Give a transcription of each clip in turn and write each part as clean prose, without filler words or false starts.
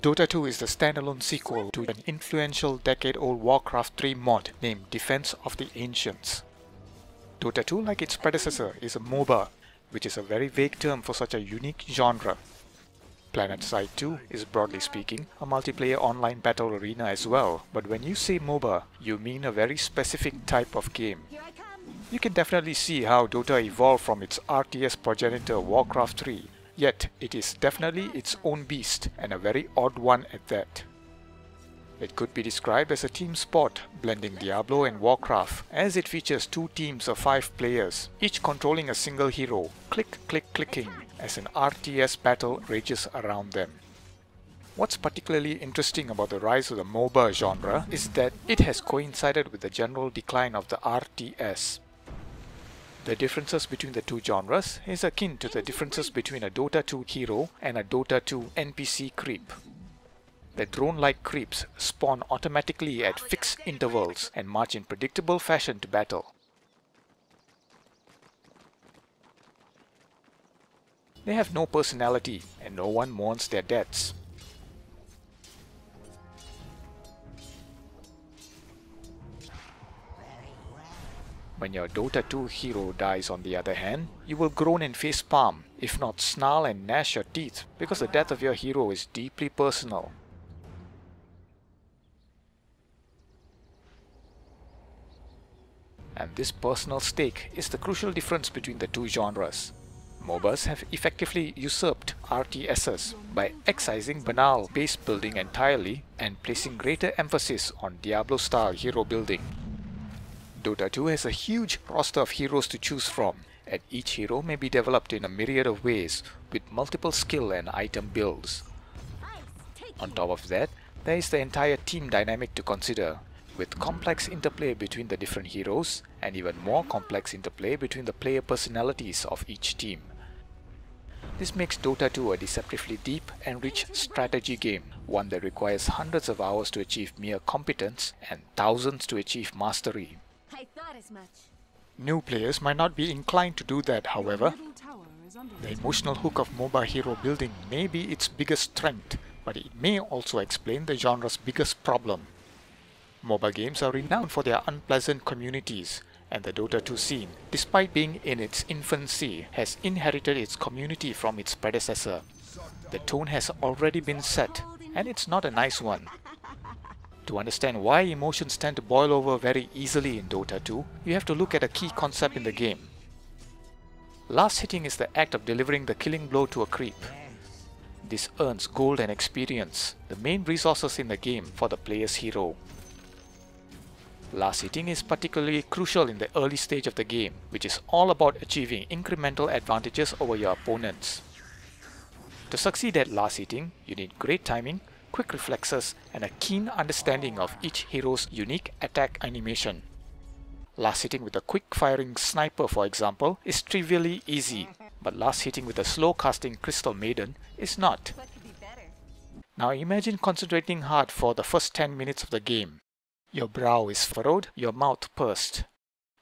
Dota 2 is the standalone sequel to an influential decade-old Warcraft 3 mod named Defense of the Ancients. Dota 2, like its predecessor, is a MOBA, which is a very vague term for such a unique genre. PlanetSide 2 is, broadly speaking, a multiplayer online battle arena as well, but when you say MOBA, you mean a very specific type of game. You can definitely see how Dota evolved from its RTS progenitor Warcraft 3, yet it is definitely its own beast, and a very odd one at that. It could be described as a team sport, blending Diablo and Warcraft, as it features two teams of 5 players, each controlling a single hero, clicking, as an RTS battle rages around them. What's particularly interesting about the rise of the MOBA genre is that it has coincided with the general decline of the RTS. The differences between the two genres is akin to the differences between a Dota 2 hero and a Dota 2 NPC creep. The drone-like creeps spawn automatically at fixed intervals and march in predictable fashion to battle. They have no personality and no one mourns their deaths. When your Dota 2 hero dies, on the other hand, you will groan and facepalm, if not snarl and gnash your teeth, because the death of your hero is deeply personal. And this personal stake is the crucial difference between the two genres. MOBAs have effectively usurped RTSs by excising banal base building entirely and placing greater emphasis on Diablo-style hero building. Dota 2 has a huge roster of heroes to choose from, and each hero may be developed in a myriad of ways, with multiple skill and item builds. On top of that, there is the entire team dynamic to consider, with complex interplay between the different heroes, and even more complex interplay between the player personalities of each team. This makes Dota 2 a deceptively deep and rich strategy game, one that requires hundreds of hours to achieve mere competence and thousands to achieve mastery. I thought as much. New players might not be inclined to do that, however. The emotional hook of MOBA hero building may be its biggest strength, but it may also explain the genre's biggest problem. MOBA games are renowned for their unpleasant communities, and the Dota 2 scene, despite being in its infancy, has inherited its community from its predecessor. The tone has already been set, and it's not a nice one. To understand why emotions tend to boil over very easily in Dota 2, you have to look at a key concept in the game. Last hitting is the act of delivering the killing blow to a creep. This earns gold and experience, the main resources in the game for the player's hero. Last hitting is particularly crucial in the early stage of the game, which is all about achieving incremental advantages over your opponents. To succeed at last hitting, you need great timing, quick reflexes, and a keen understanding of each hero's unique attack animation. Last hitting with a quick-firing sniper, for example, is trivially easy, but last hitting with a slow-casting Crystal Maiden is not. Now imagine concentrating hard for the first 10 minutes of the game. Your brow is furrowed, your mouth pursed.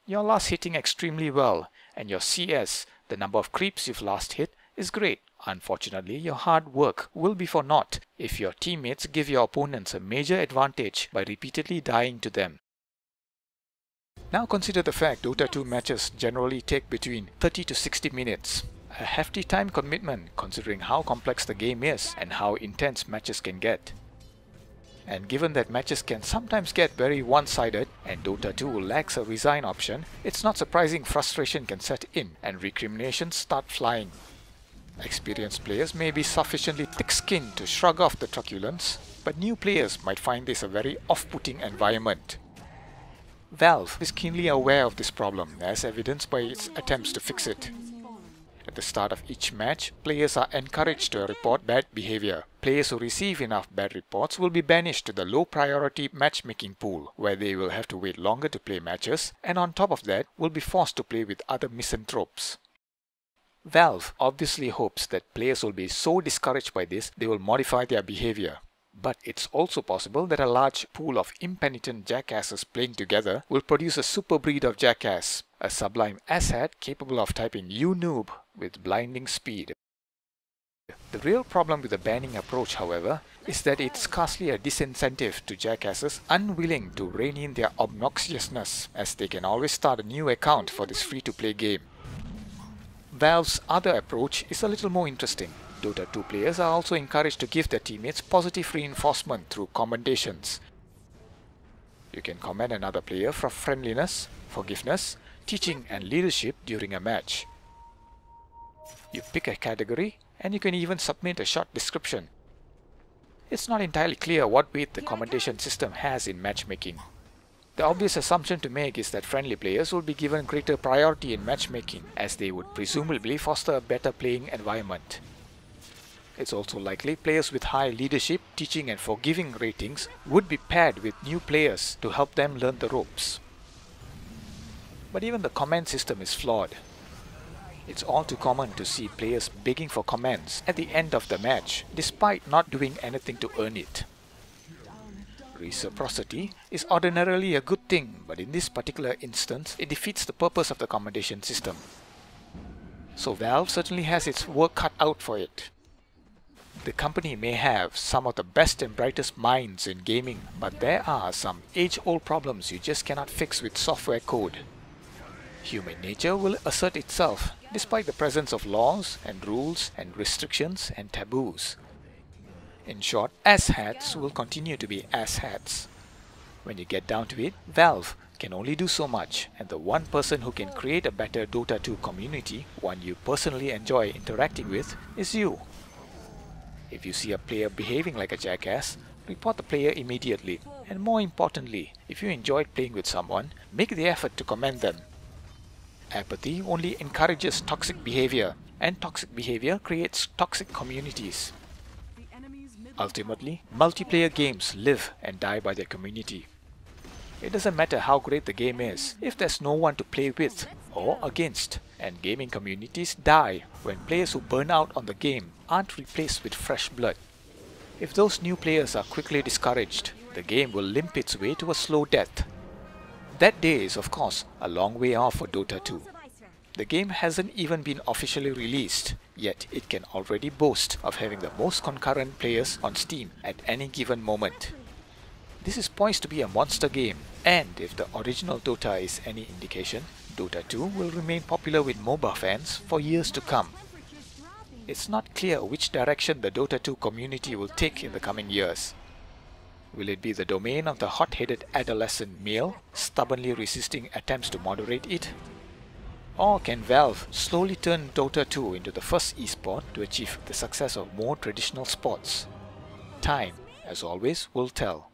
You're last hitting extremely well, and your CS, the number of creeps you've last hit, is great. Unfortunately, your hard work will be for naught if your teammates give your opponents a major advantage by repeatedly dying to them. Now consider the fact Dota 2 matches generally take between 30 to 60 minutes. A hefty time commitment considering how complex the game is and how intense matches can get. And given that matches can sometimes get very one-sided and Dota 2 lacks a resign option, it's not surprising frustration can set in and recriminations start flying. Experienced players may be sufficiently thick-skinned to shrug off the truculence, but new players might find this a very off-putting environment. Valve is keenly aware of this problem, as evidenced by its attempts to fix it. At the start of each match, players are encouraged to report bad behavior. Players who receive enough bad reports will be banished to the low-priority matchmaking pool, where they will have to wait longer to play matches, and on top of that, will be forced to play with other misanthropes. Valve obviously hopes that players will be so discouraged by this they will modify their behavior. But it's also possible that a large pool of impenitent jackasses playing together will produce a super breed of jackass, a sublime asshat capable of typing "you noob" with blinding speed. The real problem with the banning approach, however, is that it's scarcely a disincentive to jackasses unwilling to rein in their obnoxiousness, as they can always start a new account for this free-to-play game. Valve's other approach is a little more interesting. Dota 2 players are also encouraged to give their teammates positive reinforcement through commendations. You can commend another player for friendliness, forgiveness, teaching and leadership during a match. You pick a category and you can even submit a short description. It's not entirely clear what weight the commendation system has in matchmaking. The obvious assumption to make is that friendly players will be given greater priority in matchmaking, as they would presumably foster a better playing environment. It's also likely players with high leadership, teaching and forgiving ratings would be paired with new players to help them learn the ropes. But even the comment system is flawed. It's all too common to see players begging for comments at the end of the match, despite not doing anything to earn it. Reciprocity is ordinarily a good thing, but in this particular instance, it defeats the purpose of the commendation system. So Valve certainly has its work cut out for it. The company may have some of the best and brightest minds in gaming, but there are some age-old problems you just cannot fix with software code. Human nature will assert itself, despite the presence of laws and rules and restrictions and taboos. In short, asshats will continue to be asshats. When you get down to it, Valve can only do so much, and the one person who can create a better Dota 2 community, one you personally enjoy interacting with, is you. If you see a player behaving like a jackass, report the player immediately, and more importantly, if you enjoyed playing with someone, make the effort to commend them. Apathy only encourages toxic behavior, and toxic behavior creates toxic communities. Ultimately, multiplayer games live and die by their community. It doesn't matter how great the game is if there's no one to play with or against, and gaming communities die when players who burn out on the game aren't replaced with fresh blood. If those new players are quickly discouraged, the game will limp its way to a slow death. That day is, of course, a long way off for Dota 2. The game hasn't even been officially released, yet it can already boast of having the most concurrent players on Steam at any given moment. This is poised to be a monster game, and if the original Dota is any indication, Dota 2 will remain popular with MOBA fans for years to come. It's not clear which direction the Dota 2 community will take in the coming years. Will it be the domain of the hot-headed adolescent male, stubbornly resisting attempts to moderate it? Or can Valve slowly turn Dota 2 into the first esport to achieve the success of more traditional sports? Time, as always, will tell.